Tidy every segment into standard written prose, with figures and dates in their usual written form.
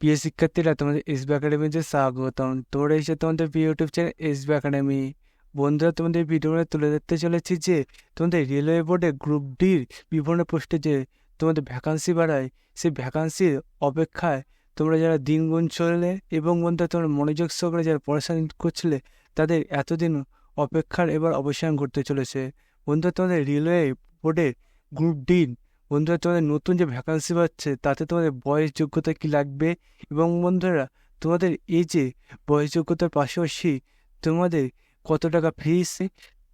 প্রিয় শিক্ষার্থীরা, তোমাদের এসবি একাডেমিতে স্বাগতম। তোমরা এসে তোমাদের প্রিয় ইউটিউব চ্যানেল এসবি একাডেমি। বন্ধুরা, তোমাদের ভিডিওটা তুলে ধরতে চলেছি যে তোমাদের রেলওয়ে বোর্ডে গ্রুপ ডির বিভিন্ন পোস্টে যে তোমাদের ভ্যাকান্সি বাড়ায়, সেই ভ্যাকান্সির অপেক্ষায় তোমরা যারা দিন গুণ চলে এবং বন্ধুরা তোমরা মনোযোগ সহকারে যারা পড়াশোনা করছিলে, তাদের এতদিন অপেক্ষার এবার অবসান ঘটতে চলেছে। বন্ধুরা, তোমাদের রেলওয়ে বোর্ডের গ্রুপ ডি বন্ধুরা তোমাদের নতুন যে ভ্যাকান্সি পাচ্ছে, তাতে তোমাদের বয়স যোগ্যতা কি লাগবে এবং বন্ধুরা তোমাদের এই যে বয়স যোগ্যতার পাশাপাশি তোমাদের কত টাকা ফিস,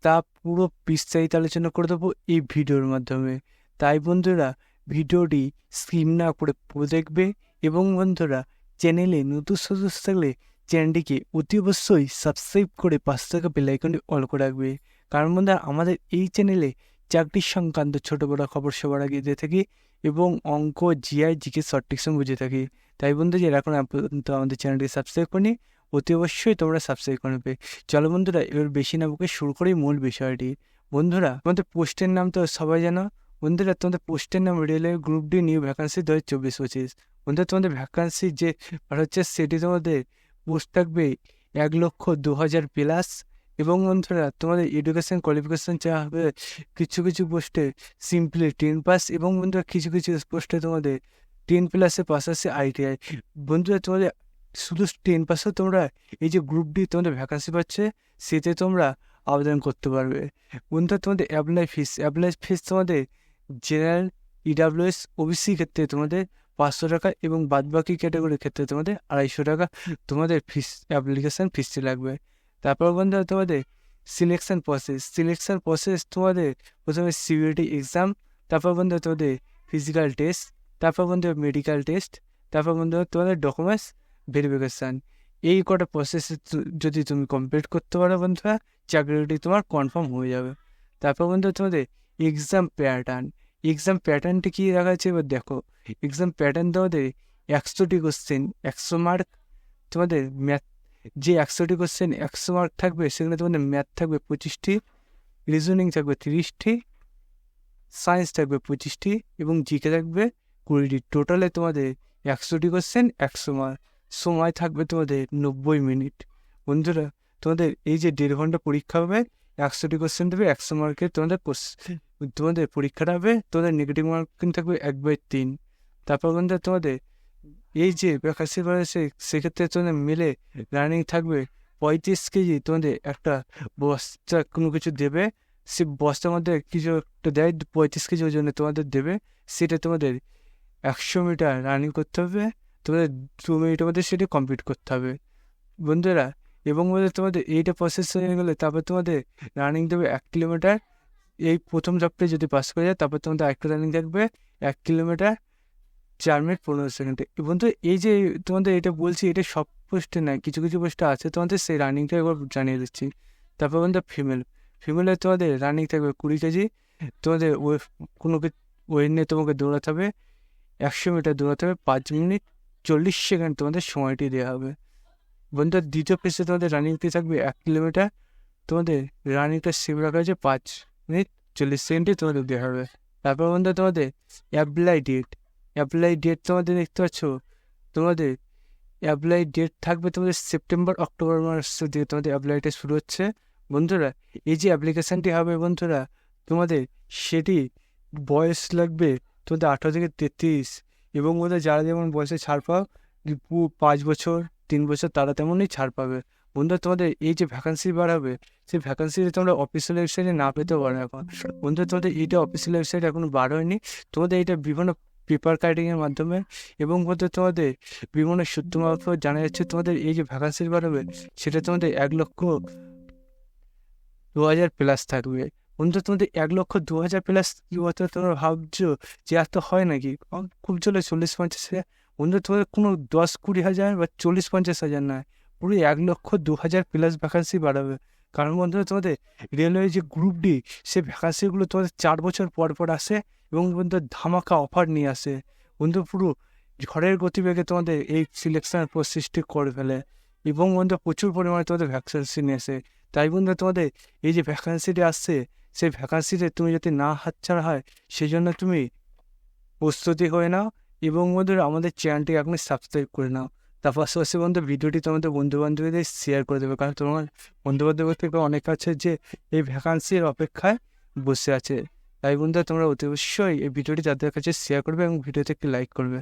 তা পুরো বিস্তারিত আলোচনা করে দেবো এই ভিডিওর মাধ্যমে। তাই বন্ধুরা ভিডিওটি স্কিপ না করে পুরো দেখবে এবং বন্ধুরা চ্যানেলে নতুন সদস্য থাকলে চ্যানেলটিকে অতি অবশ্যই সাবস্ক্রাইব করে পাশে থাকা বেল আইকনটি অল করে রাখবে। কারণ বন্ধুরা আমাদের এই চ্যানেলে চাকরির সংক্রান্ত ছোটো বড়ো খবর সবার আগে দিয়ে থাকি এবং অঙ্ক, জিআই, জিকে শর্ট টিকশন বুঝে থাকি। তাই বন্ধু যারা এখন পর্যন্ত আমাদের চ্যানেলটি সাবস্ক্রাইব করেনি, অতি অবশ্যই তোমরা সাবস্ক্রাইব করে নেবে। চলো বন্ধুরা এবার বেশি না বকে শুরু করি মূল বিষয়টি। বন্ধুরা তোমাদের পোস্টের নাম তো সবাই জানো। বন্ধুরা তোমাদের পোস্টের নাম railway group D new vacancy 2024-25। বন্ধুরা তোমাদের ভ্যাকান্সি যে হচ্ছে সেটি তোমাদের পোস্ট থাকবে 1,02,000 প্লাস এবং বন্ধুরা তোমাদের এডুকেশন কোয়ালিফিকেশন চাওয়া হবে কিছু কিছু পোস্টে সিম্পলি 10 পাস এবং বন্ধুরা কিছু কিছু পোস্টে তোমাদের 10+-এর পাশাপাশি আইটিআই। বন্ধুরা তোমাদের শুধু 10 পাসও তোমরা এই যে গ্রুপ ডি তোমাদের ভ্যাকান্সি পাচ্ছে, সেতে তোমরা আবেদন করতে পারবে। বন্ধুরা তোমাদের অ্যাপ্লাই ফিস তোমাদের জেনারেল, ইডাব্লিউএস, ওবিসি ক্ষেত্রে তোমাদের 500 টাকা এবং বাদবাকি ক্যাটাগরির ক্ষেত্রে তোমাদের 250 টাকা তোমাদের ফিস, অ্যাপ্লিকেশন ফিসটি লাগবে। তারপর বন্ধুরা তোমাদের সিলেকশন প্রসেস তোমাদের প্রথমে সিবিউটি এক্সাম, তারপর বন্ধুরা তোমাদের ফিজিক্যাল টেস্ট, তারপর বন্ধুরা মেডিকেল টেস্ট, তারপর বন্ধুরা তোমাদের ডকুমেন্টস ভেরিফিকেশান। এই কটা প্রসেস যদি তুমি কমপ্লিট করতে পারো বন্ধুরা, চাকরিটি তোমার কনফার্ম হয়ে যাবে। তারপর বন্ধুরা তোমাদের এক্সাম প্যাটার্নটি কী রাখা আছে এবার দেখো। এক্সাম প্যাটার্ন তোমাদের 100টি কোশ্চেন, 100 মার্ক। তোমাদের ম্যাথ যে 100টি কোশ্চেন 100 মার্ক থাকবে, সেখানে তোমাদের ম্যাথ থাকবে 25টি, রিজনিং থাকবে 30টি, সায়েন্স থাকবে 25টি এবং জিকে থাকবে 20টি। টোটালে তোমাদের 100টি কোশ্চেন 100 মার্ক। সময় থাকবে তোমাদের 90 মিনিট। বন্ধুরা তোমাদের এই যে 1.5 ঘন্টা পরীক্ষা হবে, 100টি কোশ্চেন দেবে, 100 মার্কের তোমাদের পরীক্ষাটা হবে। তোমাদের নেগেটিভ মার্কিং থাকবে 1/3। তারপর বন্ধুরা তোমাদের এই যে ভ্যাকান্সি বাড়ছে, সেক্ষেত্রে তোমাদের মিলে রানিং থাকবে 35 কেজি। তোমাদের একটা বস্তা কোনো কিছু দেবে, সে বস্তার মধ্যে কিছু একটা দেয় 35 কেজি ওজনে তোমাদের দেবে। সেটা তোমাদের 100 মিটার রানিং করতে হবে, তোমাদের 2 মিনিটের মধ্যে সেটা কমপ্লিট করতে হবে বন্ধুরা। এবং তোমাদের এইটা প্রসেস হয়ে গেলে তারপর তোমাদের রানিং দেবে 1 কিলোমিটার। এই প্রথম ধাপটা যদি পাস করে যায়, তারপর তোমাদের আরেকটা রানিং থাকবে 1 কিলোমিটার 4 মিনিট 15 সেকেন্ডে। বন্ধু এই যে তোমাদের এটা বলছি, এটা সব পোস্টে নয়, কিছু কিছু পোস্টে আছে, তোমাদের সেই রানিংটা একবার জানিয়ে দিচ্ছি। তারপর বন্ধু ফিমেলের তোমাদের রানিং থাকবে 20 কেজি। তোমাদের কোনো ওয়েট নিয়ে তোমাকে দৌড়াতে হবে, 100 মিটার দৌড়াতে হবে, 5 মিনিট 40 সেকেন্ড তোমাদের সময়টি দেওয়া হবে। বন্ধু দ্বিতীয় পেজে তোমাদের রানিংটি থাকবে 1 কিলোমিটার। তোমাদের রানিংটা সেভ রাখা হয়েছে 5 মিনিট 40 সেকেন্ডে তোমাদের দেওয়া হবে। তারপর বন্ধু তোমাদের অ্যাপ্লাই ডেট তোমাদের দেখতে পাচ্ছ। তোমাদের অ্যাপ্লাই ডেট থাকবে তোমাদের সেপ্টেম্বর অক্টোবর মাসের দিকে তোমাদের অ্যাপ্লাইটা শুরু হচ্ছে। বন্ধুরা এই যে অ্যাপ্লিকেশানটি হবে বন্ধুরা তোমাদের, সেটি বয়স লাগবে তোমাদের 18 থেকে 33 এবং ওদের যারা যেমন বয়সে ছাড় পাও 5 বছর 3 বছর, তারা তেমনই ছাড় পাবে। বন্ধুরা তোমাদের এই যে ভ্যাকান্সি বাড়াবে, সেই ভ্যাকান্সিটা তোমরা অফিসিয়াল ওয়েবসাইটে না পেতে পারো এখন। বন্ধুরা তোমাদের এইটা অফিসিয়াল ওয়েবসাইট এখনো বার হয়নি। তোমাদের এইটা বিভিন্ন পেপার কাটিংয়ের মাধ্যমে এবং বলতে তোমাদের বিভিন্ন সূত্র মারফত জানা যাচ্ছে তোমাদের এই যে ভ্যাকান্সি বাড়াবে, সেটা তোমাদের 1,02,000 প্লাস থাকবে। বন্ধু তোমাদের 1,02,000 প্লাস কি বলতে তোমরা ভাবছো যে এত হয় নাকি? খুব চলে 40-50 হাজার। বন্ধু তোমাদের কোনো 10-20 হাজার বা 40-50 হাজার নয়, পুরো 1,02,000 প্লাস ভ্যাকান্সি বাড়াবে। কারণ বন্ধু তোমাদের রেলওয়ে যে গ্রুপ ডি, সে ভ্যাকান্সিগুলো তোমাদের 4 বছর পর পর আসে এবং বন্ধু ধামাকা অফার নিয়ে আসে। বন্ধু পুরো ঝড়ের গতিবেগে তোমাদের এই সিলেকশন প্রসেসটি করে ফেলে এবং বন্ধু প্রচুর পরিমাণে তোমাদের ভ্যাকান্সি নিয়ে আসে। তাই বন্ধু তোমাদের এই যে ভ্যাকান্সিটি আসছে, সেই ভ্যাকান্সিতে তুমি যাতে না হাতছাড়া হয়, সেই জন্য তুমি প্রস্তুতি হয়ে নাও এবং বন্ধুরা আমাদের চ্যানেলটি আপনি সাবস্ক্রাইব করে নাও। তার পাশাপাশি বন্ধু ভিডিওটি তোমাদের বন্ধুবান্ধবদের শেয়ার করে দেবে, কারণ তোমার বন্ধুবান্ধবের থেকে অনেক আছে যে এই ভ্যাকান্সির অপেক্ষায় বসে আছে। তাই বন্ধুরা তোমরা অতি অবশ্যই এই ভিডিওটি তাদের কাছে শেয়ার করবে এবং ভিডিওতে একটি লাইক করবে।